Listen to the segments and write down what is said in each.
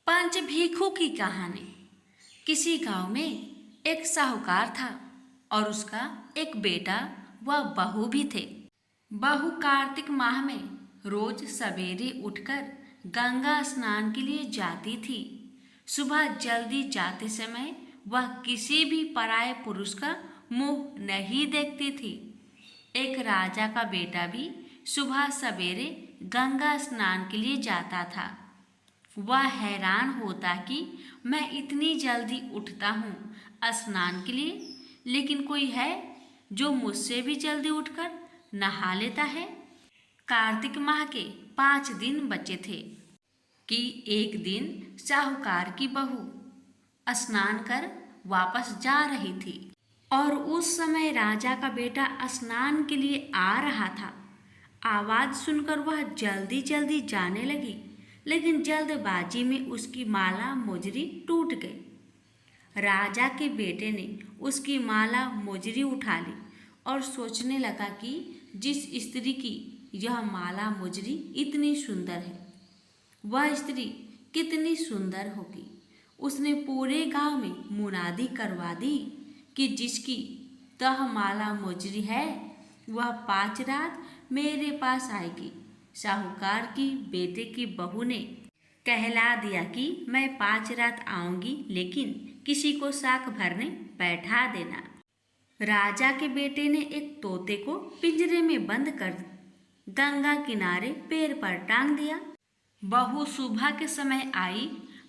पंच भीखू की कहानी। किसी गांव में एक साहूकार था और उसका एक बेटा व बहू भी थे। बहू कार्तिक माह में रोज सवेरे उठकर गंगा स्नान के लिए जाती थी। सुबह जल्दी जाते समय वह किसी भी पराये पुरुष का मुंह नहीं देखती थी। एक राजा का बेटा भी सुबह सवेरे गंगा स्नान के लिए जाता था। वह हैरान होता कि मैं इतनी जल्दी उठता हूँ स्नान के लिए, लेकिन कोई है जो मुझसे भी जल्दी उठकर नहा लेता है। कार्तिक माह के 5 दिन बचे थे कि एक दिन साहूकार की बहू स्नान कर वापस जा रही थी और उस समय राजा का बेटा स्नान के लिए आ रहा था। आवाज़ सुनकर वह जल्दी जल्दी जाने लगी, लेकिन जल्दबाजी में उसकी माला मोजरी टूट गई। राजा के बेटे ने उसकी माला मोजरी उठा ली और सोचने लगा कि जिस स्त्री की यह माला मोजरी इतनी सुंदर है, वह स्त्री कितनी सुंदर होगी। उसने पूरे गांव में मुनादी करवा दी कि जिसकी तह माला मोजरी है वह 5 रात मेरे पास आएगी। साहूकार की बेटे की बहू ने कहला दिया कि मैं 5 रात आऊंगी, लेकिन किसी को साक भरने बैठा देना। राजा के बेटे ने एक तोते को पिंजरे में बंद कर गंगा किनारे पेड़ पर टांग दिया। बहू सुबह के समय आई,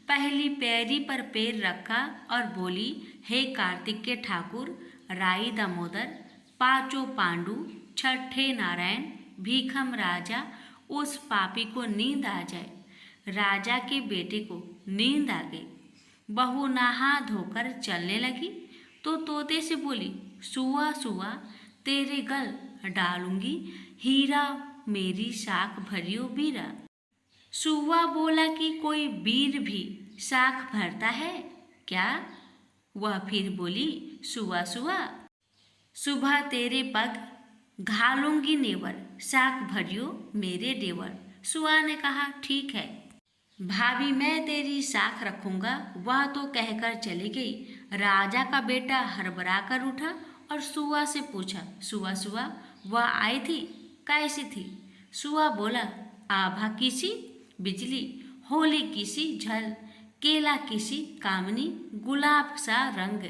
पहली पैरी पर पैर रखा और बोली, हे कार्तिक के ठाकुर, राई दामोदर, पांचों पांडु, छठे नारायण, भीखम राजा, उस पापी को नींद आ जाए। राजा के बेटे को नींद आ गई। बहू नहा धोकर चलने लगी तो तोते से बोली, सुआ सुआ तेरे गल डालूंगी हीरा, मेरी साख भरियो बीरा। सुआ बोला कि कोई वीर भी साख भरता है क्या? वह फिर बोली, सुआ सुआ सुबह तेरे पग घालूंगी नेवर, साख भरियो मेरे देवर। सुआ ने कहा, ठीक है भाभी, मैं तेरी साख रखूंगा। वह तो कहकर चली गई। राजा का बेटा हड़बड़ा कर उठा और सुआ से पूछा, सुआ सुआ वह आई थी, कैसी थी? सुआ बोला, आभा किसी बिजली, होली किसी झल, केला किसी कामनी, गुलाब सा रंग।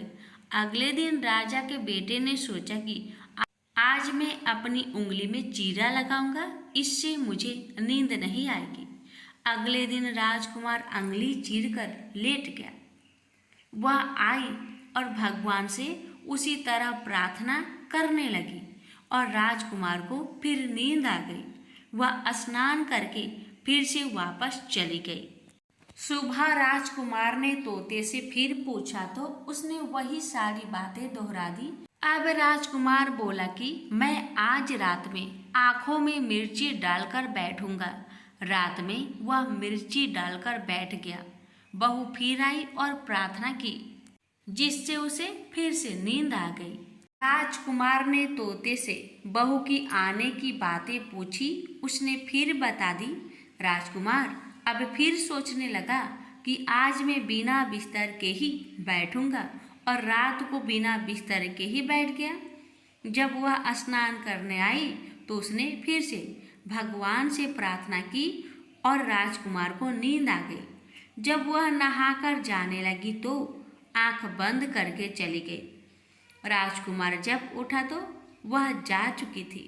अगले दिन राजा के बेटे ने सोचा कि आज मैं अपनी उंगली में चीरा लगाऊंगा, इससे मुझे नींद नहीं आएगी। अगले दिन राजकुमार उंगली चीर कर लेट गया। वह आई और भगवान से उसी तरह प्रार्थना करने लगी और राजकुमार को फिर नींद आ गई। वह स्नान करके फिर से वापस चली गई। सुबह राजकुमार ने तोते से फिर पूछा तो उसने वही सारी बातें दोहरा दी। अब राजकुमार बोला कि मैं आज रात में आंखों में मिर्ची डालकर बैठूंगा। रात में वह मिर्ची डालकर बैठ गया। बहू फिर आई और प्रार्थना की, जिससे उसे फिर से नींद आ गई। राजकुमार ने तोते से बहू की आने की बातें पूछी। उसने फिर बता दी। राजकुमार अब फिर सोचने लगा कि आज मैं बिना बिस्तर के ही बैठूंगा और रात को बिना बिस्तर के ही बैठ गया। जब वह स्नान करने आई तो उसने फिर से भगवान से प्रार्थना की और राजकुमार को नींद आ गई। जब वह नहाकर जाने लगी तो आंख बंद करके चली गई। राजकुमार जब उठा तो वह जा चुकी थी।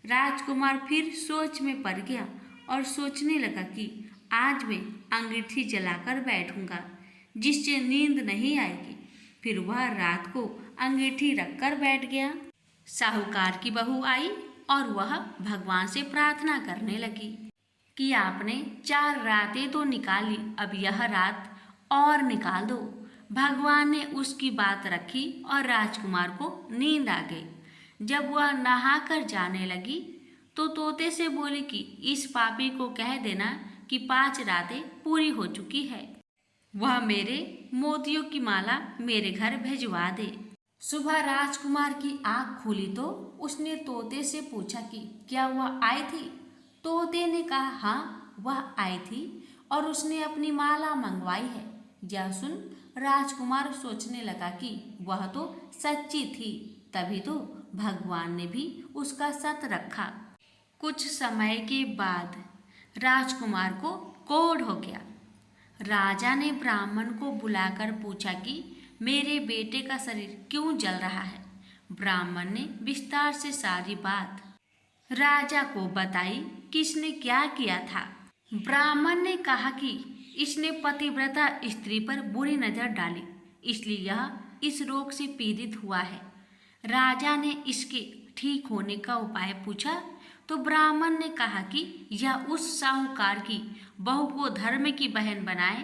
राजकुमार फिर सोच में पड़ गया और सोचने लगा कि आज मैं अंगीठी जलाकर बैठूंगा, जिससे नींद नहीं आएगी। फिर वह रात को अंगीठी रखकर बैठ गया। साहूकार की बहू आई और वह भगवान से प्रार्थना करने लगी कि आपने 4 रातें तो निकाली, अब यह रात और निकाल दो। भगवान ने उसकी बात रखी और राजकुमार को नींद आ गई। जब वह नहाकर जाने लगी तो तोते से बोली कि इस पापी को कह देना कि 5 रातें पूरी हो चुकी है, वह मेरे मोतियों की माला मेरे घर भिजवा दे। सुबह राजकुमार की आंख खुली तो उसने तोते से पूछा कि क्या वह आई थी? तोते ने कहा, हाँ वह आई थी। और उसने अपनी माला मंगवाई है। यह सुन राजकुमार सोचने लगा कि वह तो सच्ची थी, तभी तो भगवान ने भी उसका सत रखा। कुछ समय के बाद राजकुमार को कोढ़ हो गया। राजा ने ब्राह्मण को बुलाकर पूछा कि मेरे बेटे का शरीर क्यों जल रहा है। ब्राह्मण ने विस्तार से सारी बात राजा को बताई कि इसने क्या किया था। ब्राह्मण ने कहा कि इसने पतिव्रता स्त्री पर बुरी नजर डाली, इसलिए यह इस रोग से पीड़ित हुआ है। राजा ने इसके ठीक होने का उपाय पूछा तो ब्राह्मण ने कहा कि यह उस साहूकार की बहू को धर्म की बहन बनाए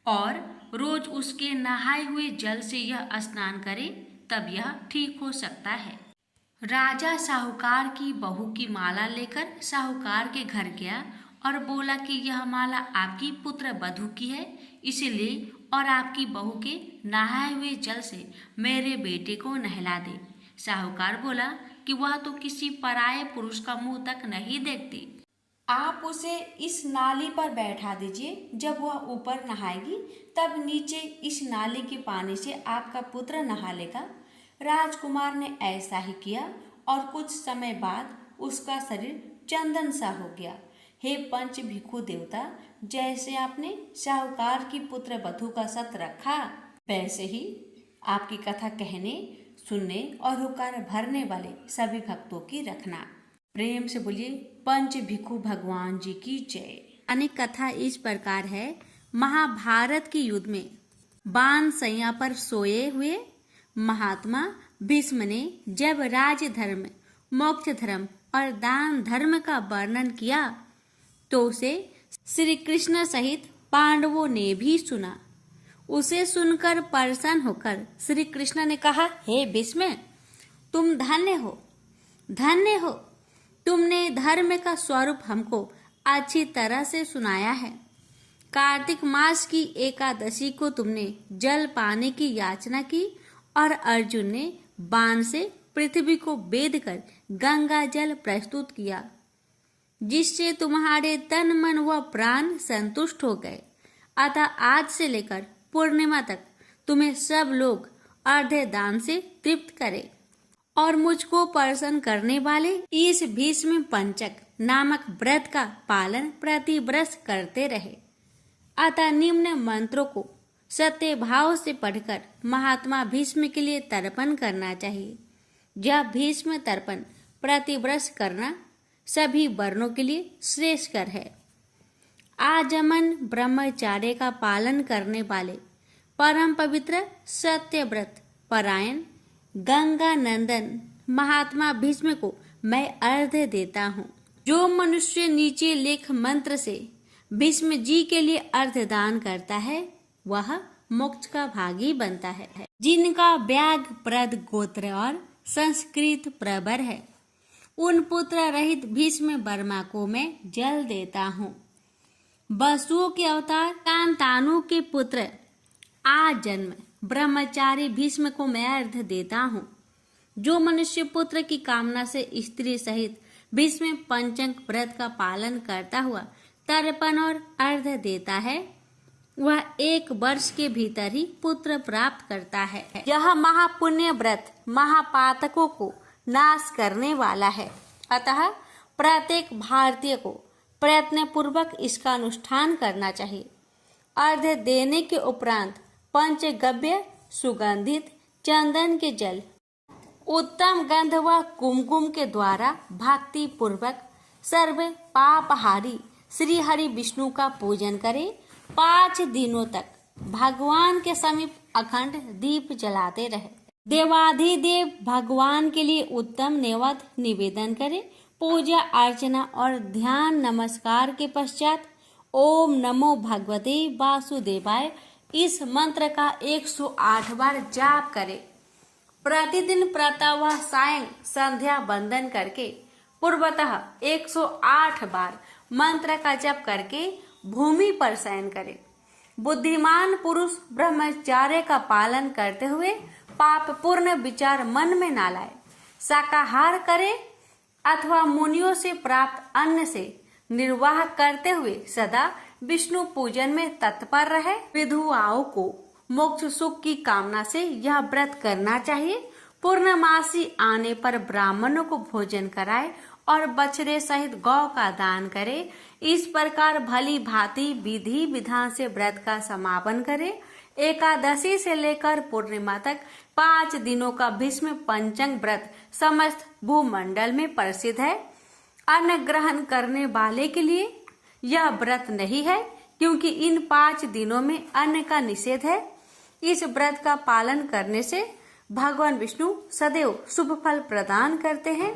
और रोज उसके नहाए हुए जल से यह स्नान करे, तब यह ठीक हो सकता है। राजा साहूकार की बहू की माला लेकर साहूकार के घर गया और बोला कि यह माला आपकी पुत्र वधू की है, इसे ले और आपकी बहू के नहाए हुए जल से मेरे बेटे को नहला दे। साहूकार बोला कि वह तो किसी पराये पुरुष का मुंह तक नहीं देखती। आप उसे इस नाली पर बैठा दीजिए, जब वह ऊपर नहाएगी तब नीचे इस नाली के पानी से आपका पुत्र नहा लेगा। राजकुमार ने ऐसा ही किया और कुछ समय बाद उसका शरीर चंदन सा हो गया। हे पंच भिक्षु देवता, जैसे आपने साहूकार की पुत्र वधू का सत रखा, वैसे ही आपकी कथा कहने, सुनने और हुकार भरने वाले सभी भक्तों की रखना। प्रेम से बोलिए पंच भिक्षु भगवान जी की जय। अनेक कथा इस प्रकार है। महाभारत के युद्ध में बाण सैया पर सोए हुए महात्मा भीष्म ने जब राज धर्म, मोक्ष धर्म और दान धर्म का वर्णन किया तो उसे श्री कृष्ण सहित पांडवों ने भी सुना। उसे सुनकर प्रसन्न होकर श्री कृष्ण ने कहा, हे भीष्म, तुम धन्य हो, धन्य हो। तुमने धर्म का स्वरूप हमको अच्छी तरह से सुनाया है। कार्तिक मास की एकादशी को तुमने जल पाने की याचना की और अर्जुन ने बाण से पृथ्वी को बेध कर गंगा जल प्रस्तुत किया, जिससे तुम्हारे तन मन व प्राण संतुष्ट हो गए। अतः आज से लेकर पूर्णिमा तक तुम्हें सब लोग अर्धे दान से तृप्त करें और मुझको प्रसन्न करने वाले इस भीष्म पंचक नामक व्रत का पालन प्रति वर्ष करते रहे। अतः निम्न मंत्रों को सत्य भाव से पढ़कर महात्मा भीष्म के लिए तर्पण करना चाहिए। यह भीष्म तर्पण प्रतिवर्ष करना सभी वर्णों के लिए श्रेष्ठकर है। आजमन ब्रह्मचार्य का पालन करने वाले परम पवित्र सत्य व्रत परायण गंगा नंदन महात्मा भीष्म को मैं अर्घ्य देता हूँ। जो मनुष्य नीचे लेख मंत्र से भीष्म जी के लिए अर्घ्य दान करता है वह मोक्ष का भागी बनता है। जिनका व्याघ प्रद गोत्र और संस्कृत प्रबर है, उन पुत्र रहित भीष्म वर्मा को मैं जल देता हूँ। वसुओं के अवतार कांतानु के पुत्र आजन्म ब्रह्मचारी भीष्म को मैं अर्घ्य देता हूँ। जो मनुष्य पुत्र की कामना से स्त्री सहित भीष्म पंचक व्रत का पालन करता हुआ तर्पण और अर्घ्य देता है, वह 1 वर्ष के भीतर ही पुत्र प्राप्त करता है। यह महापुण्य व्रत महापातकों को नाश करने वाला है। अतः प्रत्येक भारतीय को प्रयत्न पूर्वक इसका अनुष्ठान करना चाहिए। अर्घ्य देने के उपरांत पंचगव्य सुगंधित चंदन के जल उत्तम गंध व कुमकुम के द्वारा भक्ति पूर्वक सर्व पापहारी श्री हरि विष्णु का पूजन करें। 5 दिनों तक भगवान के समीप अखंड दीप जलाते रहे। देवाधिदेव भगवान के लिए उत्तम नैवेद्य निवेदन करें। पूजा अर्चना और ध्यान नमस्कार के पश्चात ओम नमो भगवते वासुदेवाय इस मंत्र का 108 बार जाप करें। प्रतिदिन प्रातः व सायं संध्या वंदन करके पूर्वतः 108 बार मंत्र का जप करके भूमि पर शयन करे। बुद्धिमान पुरुष ब्रह्मचार्य का पालन करते हुए पाप पूर्ण विचार मन में ना लाए। शाकाहार करे अथवा मुनियों से प्राप्त अन्न से निर्वाह करते हुए सदा विष्णु पूजन में तत्पर रहे। विधवाओं को मोक्ष सुख की कामना से यह व्रत करना चाहिए। पूर्णमासी आने पर ब्राह्मणों को भोजन कराए और बछड़े सहित गौ का दान करे। इस प्रकार भली भांति विधि विधान से व्रत का समापन करे। एकादशी से लेकर पूर्णिमा तक 5 दिनों का भीष्म पंचंग व्रत समस्त भूमंडल में प्रसिद्ध है। अन्न ग्रहण करने वाले के लिए यह व्रत नहीं है, क्योंकि इन 5 दिनों में अन्न का निषेध है। इस व्रत का पालन करने से भगवान विष्णु सदैव शुभ फल प्रदान करते हैं।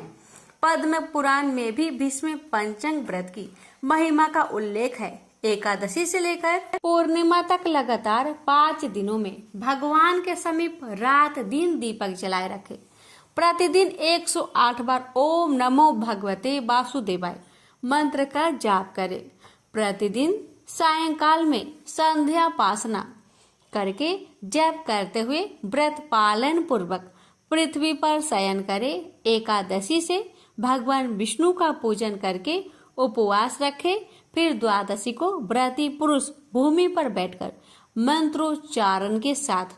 पद्म पुराण में भी भीष्म पंचंग व्रत की महिमा का उल्लेख है। एकादशी से लेकर पूर्णिमा तक लगातार 5 दिनों में भगवान के समीप रात दिन दीपक जलाए रखे। प्रतिदिन 108 बार ओम नमो भगवते वासुदेवाय मंत्र का जाप करें। प्रतिदिन सायंकाल में संध्या पासना करके जप करते हुए व्रत पालन पूर्वक पृथ्वी पर शयन करें। एकादशी से भगवान विष्णु का पूजन करके उपवास रखे। फिर द्वादशी को व्रती पुरुष भूमि पर बैठकर मंत्रोच्चारण के साथ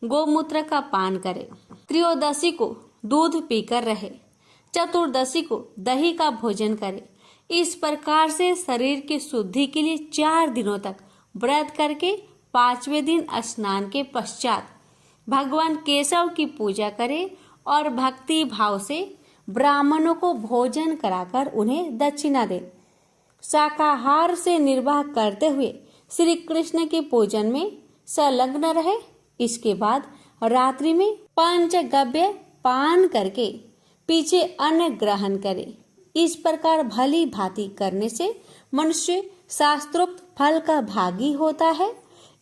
गोमूत्र का पान करे। त्रयोदशी को दूध पीकर रहे। चतुर्दशी को दही का भोजन करे। इस प्रकार से शरीर की शुद्धि के लिए 4 दिनों तक व्रत करके 5वें दिन स्नान के पश्चात भगवान केशव की पूजा करे और भक्ति भाव से ब्राह्मणों को भोजन कराकर उन्हें दक्षिणा दे। शाकाहार से निर्वाह करते हुए श्री कृष्ण के पूजन में संलग्न रहे। इसके बाद रात्रि में पंचगव्य पान करके पीछे अन्न ग्रहण करे। इस प्रकार भली भांति करने से मनुष्य शास्त्रोक्त फल का भागी होता है।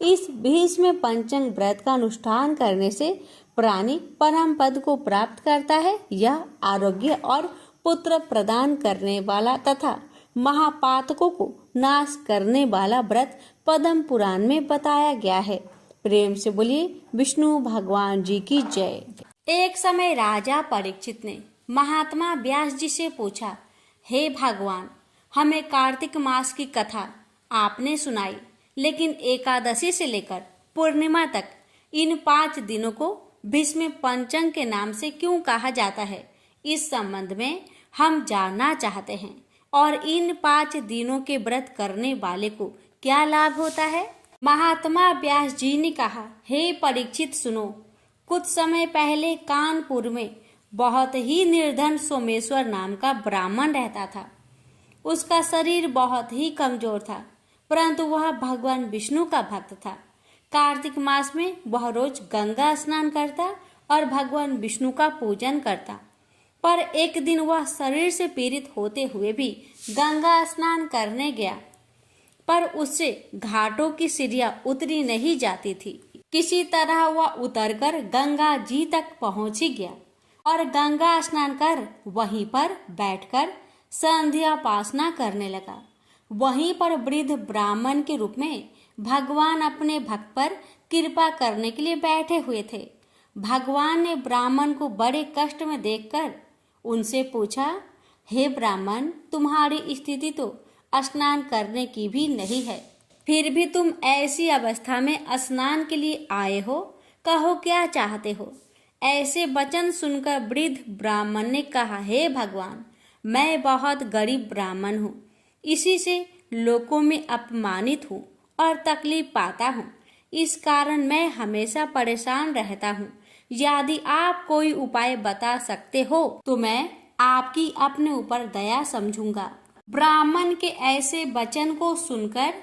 इस भीष्म पंचंग व्रत का अनुष्ठान करने से प्राणी परम पद को प्राप्त करता है। यह आरोग्य और पुत्र प्रदान करने वाला तथा महापातकों को नाश करने वाला व्रत पद्म पुराण में बताया गया है। प्रेम से बोलिए विष्णु भगवान जी की जय। एक समय राजा परीक्षित ने महात्मा व्यास जी से पूछा, हे भगवान, हमें कार्तिक मास की कथा आपने सुनाई, लेकिन एकादशी से लेकर पूर्णिमा तक इन 5 दिनों को भीष्म पंचंग के नाम से क्यों कहा जाता है? इस संबंध में हम जानना चाहते हैं। और इन 5 दिनों के व्रत करने वाले को क्या लाभ होता है? महात्मा व्यास जी ने कहा, हे परीक्षित सुनो। कुछ समय पहले कानपुर में बहुत ही निर्धन सोमेश्वर नाम का ब्राह्मण रहता था। उसका शरीर बहुत ही कमजोर था, परंतु वह भगवान विष्णु का भक्त था। कार्तिक मास में वह रोज गंगा स्नान करता और भगवान विष्णु का पूजन करता। पर एक दिन वह शरीर से पीड़ित होते हुए भी गंगा स्नान करने गया, पर उससे घाटों की सीढ़ियां उतरी नहीं जाती थी। किसी तरह वह उतरकर गंगा जी तक पहुंच ही गया और गंगा स्नान कर वहीं पर बैठकर संध्या पासना करने लगा। वहीं पर वृद्ध ब्राह्मण के रूप में भगवान अपने भक्त पर कृपा करने के लिए बैठे हुए थे। भगवान ने ब्राह्मण को बड़े कष्ट में देखकर उनसे पूछा, हे ब्राह्मण, तुम्हारी स्थिति तो स्नान करने की भी नहीं है, फिर भी तुम ऐसी अवस्था में स्नान के लिए आए हो, कहो क्या चाहते हो? ऐसे वचन सुनकर वृद्ध ब्राह्मण ने कहा, हे भगवान, मैं बहुत गरीब ब्राह्मण हूँ, इसी से लोगों में अपमानित हूँ और तकलीफ पाता हूँ। इस कारण मैं हमेशा परेशान रहता हूँ। यदि आप कोई उपाय बता सकते हो तो मैं आपकी अपने ऊपर दया समझूंगा। ब्राह्मण के ऐसे वचन को सुनकर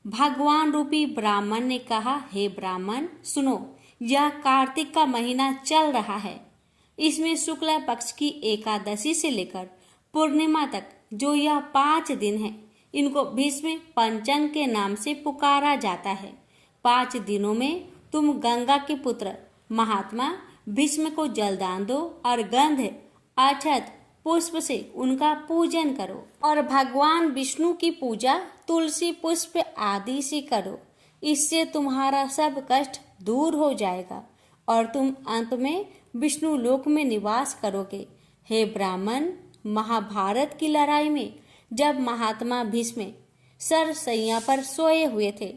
भगवान रूपी ब्राह्मण ने कहा, हे ब्राह्मण सुनो, यह कार्तिक का महीना चल रहा है। इसमें शुक्ल पक्ष की एकादशी से लेकर पूर्णिमा तक जो यह 5 दिन है, इनको भीष्म पंचंग के नाम से पुकारा जाता है। 5 दिनों में तुम गंगा के पुत्र महात्मा भीष्म को जलदान दो और गंध, अक्षत, पुष्प से उनका पूजन करो और भगवान विष्णु की पूजा तुलसी पुष्प आदि से करो। इससे तुम्हारा सब कष्ट दूर हो जाएगा और तुम अंत में विष्णु लोक में निवास करोगे। हे ब्राह्मण, महाभारत की लड़ाई में जब महात्मा भीष्म सरसैया पर सोए हुए थे।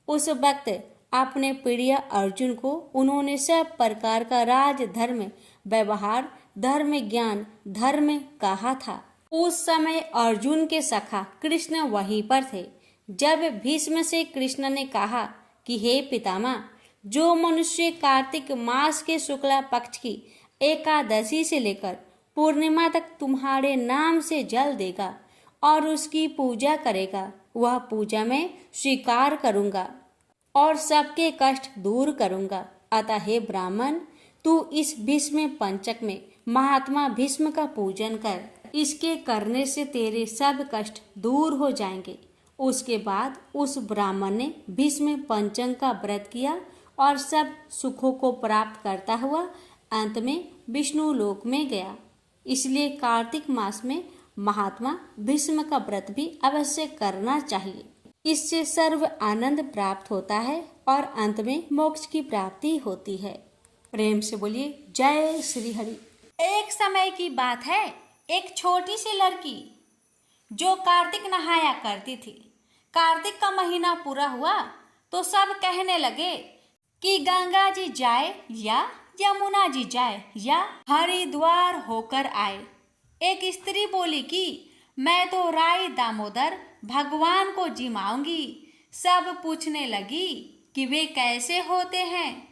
उस वक्त अपने प्रिय अर्जुन को उन्होंने सब प्रकार का राज धर्म व्यवहार धर्म ज्ञान धर्म कहा था। उस समय अर्जुन के सखा कृष्ण वहीं पर थे। जब भीष्म से कृष्ण ने कहा कि हे पितामह, जो मनुष्य कार्तिक मास के शुक्ला पक्ष की एकादशी से लेकर पूर्णिमा तक तुम्हारे नाम से जल देगा और उसकी पूजा करेगा, वह पूजा मैं स्वीकार करूंगा और सबके कष्ट दूर करूंगा। अतः हे ब्राह्मण, तू इस भीष्म पंचक में महात्मा भीष्म का पूजन कर। इसके करने से तेरे सब कष्ट दूर हो जाएंगे। उसके बाद उस ब्राह्मण ने भीष्म पंचक का व्रत किया और सब सुखों को प्राप्त करता हुआ अंत में विष्णु लोक में गया। इसलिए कार्तिक मास में महात्मा भीष्म का व्रत भी अवश्य करना चाहिए। इससे सर्व आनंद प्राप्त होता है और अंत में मोक्ष की प्राप्ति होती है। प्रेम से बोलिए जय श्री हरि। एक समय की बात है, एक छोटी सी लड़की जो कार्तिक नहाया करती थी। कार्तिक का महीना पूरा हुआ तो सब कहने लगे कि गंगा जी जाए या यमुना जी जाए या हरिद्वार होकर आए। एक स्त्री बोली कि मैं तो राय दामोदर भगवान को जिमाऊंगी। सब पूछने लगी कि वे कैसे होते हैं।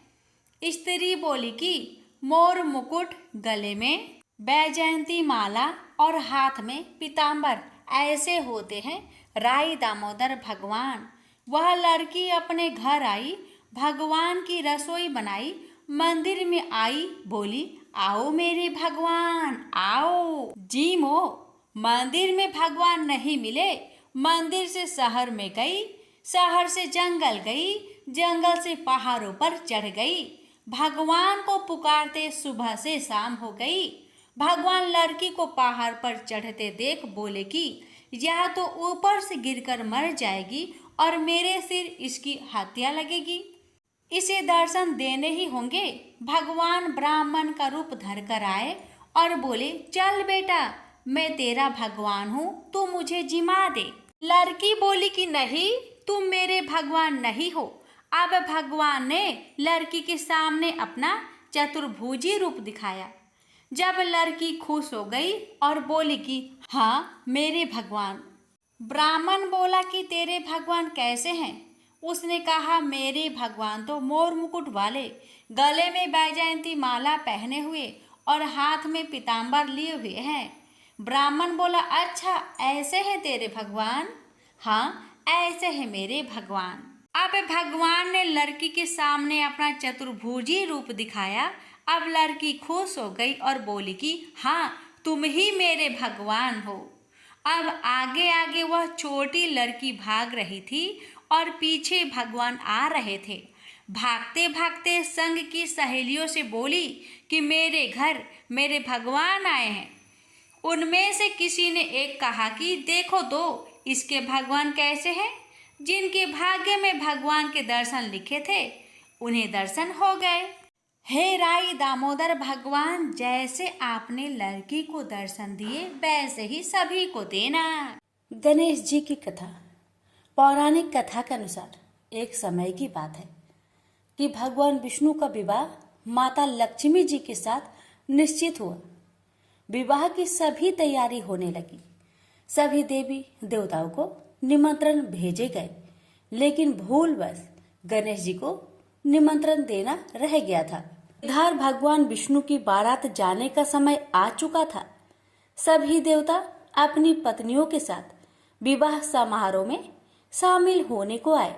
स्त्री बोली कि मोर मुकुट, गले में बैजयंती माला और हाथ में पीताम्बर ऐसे होते हैं राय दामोदर भगवान। वह लड़की अपने घर आई, भगवान की रसोई बनाई, मंदिर में आई, बोली आओ मेरे भगवान आओ। जी मो, मंदिर में भगवान नहीं मिले, मंदिर से शहर में गई, शहर से जंगल गई, जंगल से पहाड़ों पर चढ़ गई। भगवान को पुकारते सुबह से शाम हो गई। भगवान लड़की को पहाड़ पर चढ़ते देख बोले कि यह तो ऊपर से गिरकर मर जाएगी और मेरे सिर इसकी हत्या लगेगी। इसे दर्शन देने ही होंगे। भगवान ब्राह्मण का रूप धर कर आए और बोले चल बेटा, मैं तेरा भगवान हूँ, तू मुझे जिमा दे। लड़की बोली कि नहीं, तुम मेरे भगवान नहीं हो। अब भगवान ने लड़की के सामने अपना चतुर्भुजी रूप दिखाया। जब लड़की खुश हो गई और बोली कि हाँ मेरे भगवान। ब्राह्मण बोला कि तेरे भगवान कैसे हैं? उसने कहा मेरे भगवान तो मोर मुकुट वाले, गले में बैजयंती माला पहने हुए और हाथ में पीताम्बर लिए हुए हैं। ब्राह्मण बोला अच्छा ऐसे हैं तेरे भगवान? हाँ ऐसे हैं मेरे भगवान। अब भगवान ने लड़की के सामने अपना चतुर्भुजी रूप दिखाया। अब लड़की खुश हो गई और बोली कि हाँ तुम ही मेरे भगवान हो। अब आगे आगे वह छोटी लड़की भाग रही थी और पीछे भगवान आ रहे थे। भागते भागते संग की सहेलियों से बोली कि मेरे घर मेरे भगवान आए हैं। उनमें से किसी ने एक कहा कि देखो तो इसके भगवान कैसे हैं। जिनके भाग्य में भगवान के दर्शन लिखे थे उन्हें दर्शन हो गए। हे राय दामोदर भगवान, जैसे आपने लड़की को दर्शन दिए वैसे ही सभी को देना। गणेश जी की कथा। पौराणिक कथा के अनुसार एक समय की बात है कि भगवान विष्णु का विवाह माता लक्ष्मी जी के साथ निश्चित हुआ। विवाह की सभी तैयारी होने लगी। सभी देवी देवताओं को निमंत्रण भेजे गए, लेकिन भूलवश गणेश जी को निमंत्रण देना रह गया था। इधर भगवान विष्णु की बारात जाने का समय आ चुका था। सभी देवता अपनी पत्नियों के साथ विवाह समारोह में शामिल होने को आए,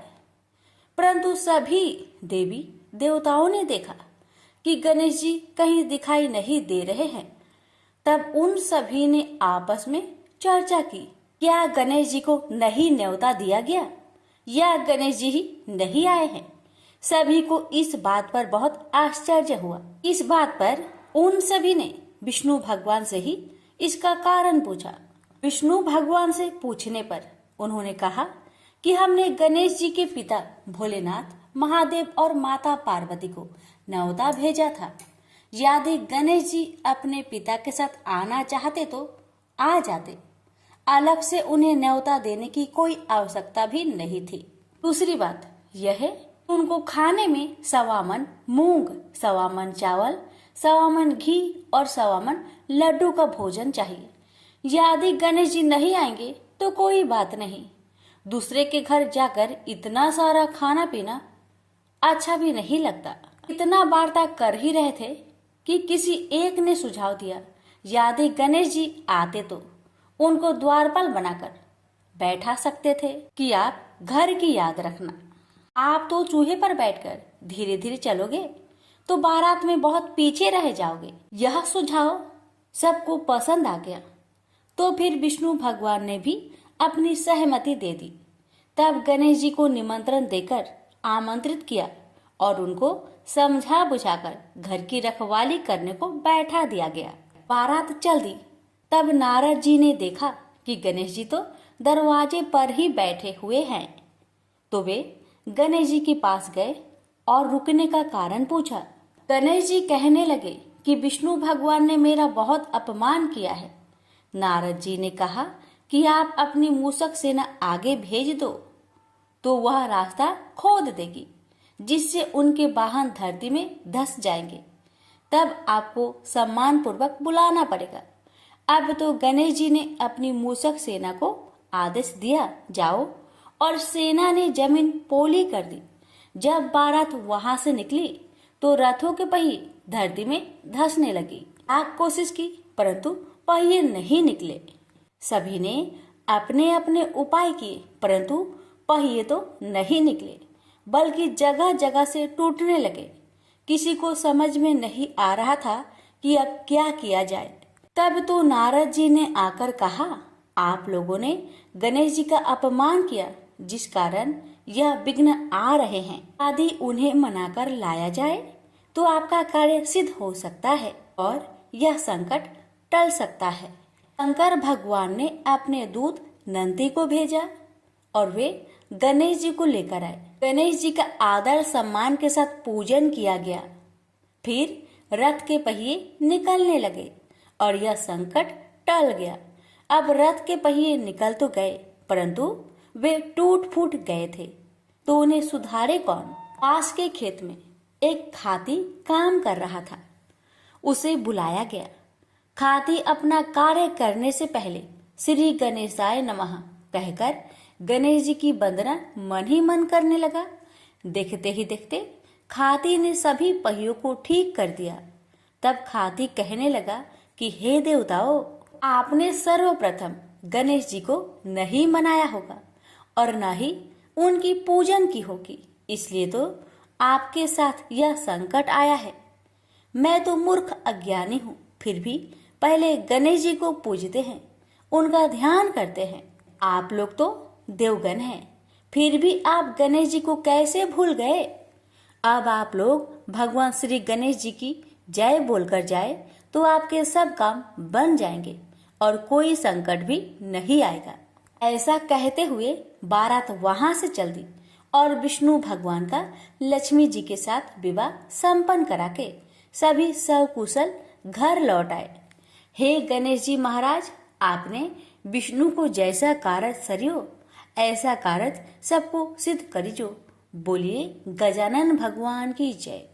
परंतु सभी देवी देवताओं ने देखा कि गणेश जी कहीं दिखाई नहीं दे रहे हैं। तब उन सभी ने आपस में चर्चा की, क्या गणेश जी को नहीं न्योता दिया गया या गणेश जी ही नहीं आए हैं। सभी को इस बात पर बहुत आश्चर्य हुआ। इस बात पर उन सभी ने विष्णु भगवान से ही इसका कारण पूछा। विष्णु भगवान से पूछने पर उन्होंने कहा कि हमने गणेश जी के पिता भोलेनाथ, महादेव और माता पार्वती को न्योता भेजा था। यदि गणेश जी अपने पिता के साथ आना चाहते तो आ जाते। अलग से उन्हें न्योता देने की कोई आवश्यकता भी नहीं थी। दूसरी बात यह है, उनको खाने में 1.25 मन मूंग, 1.25 मन चावल, 1.25 मन घी और 1.25 मन लड्डू का भोजन चाहिए। यदि गणेश जी नहीं आएंगे तो कोई बात नहीं, दूसरे के घर जाकर इतना सारा खाना पीना अच्छा भी नहीं लगता। इतना वार्ता कर ही रहे थे कि किसी एक ने सुझाव दिया, यदि गणेश जी आते तो उनको द्वारपाल बनाकर बैठा सकते थे कि आप घर की याद रखना। आप तो चूहे पर बैठकर धीरे धीरे चलोगे तो बारात में बहुत पीछे रह जाओगे। यह सुझाव सबको पसंद आ गया तो फिर विष्णु भगवान ने भी अपनी सहमति दे दी। तब गणेश जी को निमंत्रण देकर आमंत्रित किया और उनको समझा बुझाकर घर की रखवाली करने को बैठा दिया गया। बारात चल दी। तब नारद जी ने देखा कि गणेश जी तो दरवाजे पर ही बैठे हुए हैं, तो वे गणेश जी के पास गए और रुकने का कारण पूछा। गणेश जी कहने लगे कि विष्णु भगवान ने मेरा बहुत अपमान किया है। नारद जी ने कहा कि आप अपनी मूषक सेना आगे भेज दो तो वह रास्ता खोद देगी, जिससे उनके वाहन धरती में धंस जाएंगे। तब आपको सम्मान पूर्वक बुलाना पड़ेगा। अब तो गणेश जी ने अपनी मूषक सेना को आदेश दिया, जाओ, और सेना ने जमीन पोली कर दी। जब बारात वहां से निकली तो रथों के पहिए धरती में धंसने लगी। लाख कोशिश की परंतु पहिए नहीं निकले। सभी ने अपने अपने उपाय किए परंतु पहिए तो नहीं निकले, बल्कि जगह जगह से टूटने लगे। किसी को समझ में नहीं आ रहा था कि अब क्या किया जाए। तब तो नारद जी ने आकर कहा, आप लोगों ने गणेश जी का अपमान किया, जिस कारण यह विघ्न आ रहे हैं। यदि उन्हें मनाकर लाया जाए तो आपका कार्य सिद्ध हो सकता है और यह संकट टल सकता है। शंकर भगवान ने अपने दूत नंदी को भेजा और वे गणेश जी को लेकर आए। गणेश जी का आदर सम्मान के साथ पूजन किया गया। फिर रथ के पहिए निकलने लगे और यह संकट टल गया। अब रथ के पहिए निकल तो गए परंतु वे टूट फूट गए थे, तो उन्हें सुधारे कौन। पास के खेत में एक खाती काम कर रहा था। उसे बुलाया गया। खाती अपना कार्य करने से पहले श्री गणेशाय नमः कहकर गणेश जी की वंदना मन ही मन करने लगा। देखते ही देखते खाती ने सभी पहियों को ठीक कर दिया। तब खाती कहने लगा कि हे देवताओं, आपने सर्वप्रथम गणेश जी को नहीं मनाया होगा और न ही उनकी पूजन की होगी, इसलिए तो आपके साथ यह संकट आया है। मैं तो मूर्ख अज्ञानी हूँ, फिर भी पहले गणेश जी को पूजते हैं, उनका ध्यान करते हैं। आप लोग तो देवगण हैं, फिर भी आप गणेश जी को कैसे भूल गए। अब आप लोग भगवान श्री गणेश जी की जय बोलकर जाए तो आपके सब काम बन जाएंगे और कोई संकट भी नहीं आएगा। ऐसा कहते हुए बारात वहां से चल दी और विष्णु भगवान का लक्ष्मी जी के साथ विवाह संपन्न करा के सभी सकुशल घर लौट आए। हे गणेश जी महाराज, आपने विष्णु को जैसा कारज सरियो ऐसा कारज सबको सिद्ध करिजो। बोलिए गजानन भगवान की जय।